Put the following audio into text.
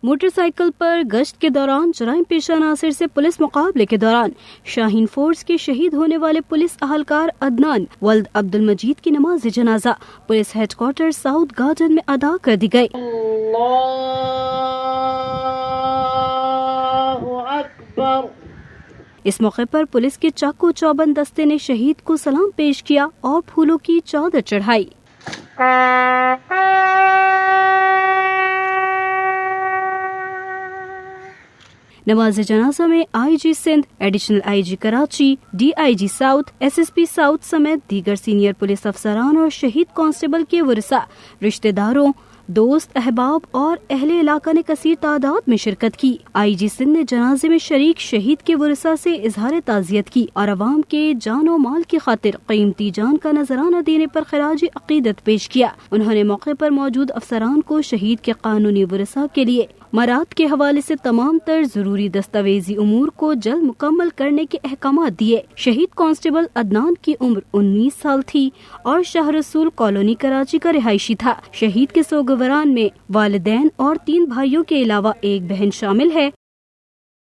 Motor cycle پر گشت کے دوران جرائم پیشہ عناصر سے پولیس مقابلے کے دوران شاہین فورس کے شہید ہونے والے پولیس اہلکار عدنان ولد عبد المجید کی نماز جنازہ police head quarter south garden میں ادا کر دی گئی۔ اس موقع پر پولیس کے چاقو چوبند دستے نے شہید کو سلام پیش کیا اور پھولوں کی چادر چڑھائی۔ نماز جنازہ میں I G Sindh, additional I G Karachi, D I G south, S S P south سمیت دیگر سینئر پولیس افسران اور شہید کانسٹیبل کے ورثاء، رشتہ داروں، دوست احباب اور اہل علاقہ نے کثیر تعداد میں شرکت کی۔ آئی جی سندھ نے جنازے میں شریک شہید کے ورثاء سے اظہار تعزیت کی اور عوام کے جان و مال کی خاطر قیمتی جان کا نذرانہ دینے پر خراج عقیدت پیش کیا۔ انہوں نے موقع پر موجود افسران کو شہید کے قانونی ورثاء کے لیے مراد کے حوالے سے تمام تر ضروری دستاویزی امور کو جلد مکمل کرنے کے احکامات دیے۔ شہید کانسٹیبل عدنان کی عمر 19 سال تھی اور شاہ رسول کالونی کراچی کا رہائشی تھا۔ شہید کے سوگواران میں والدین اور 3 بھائیوں کے علاوہ ایک بہن شامل ہے۔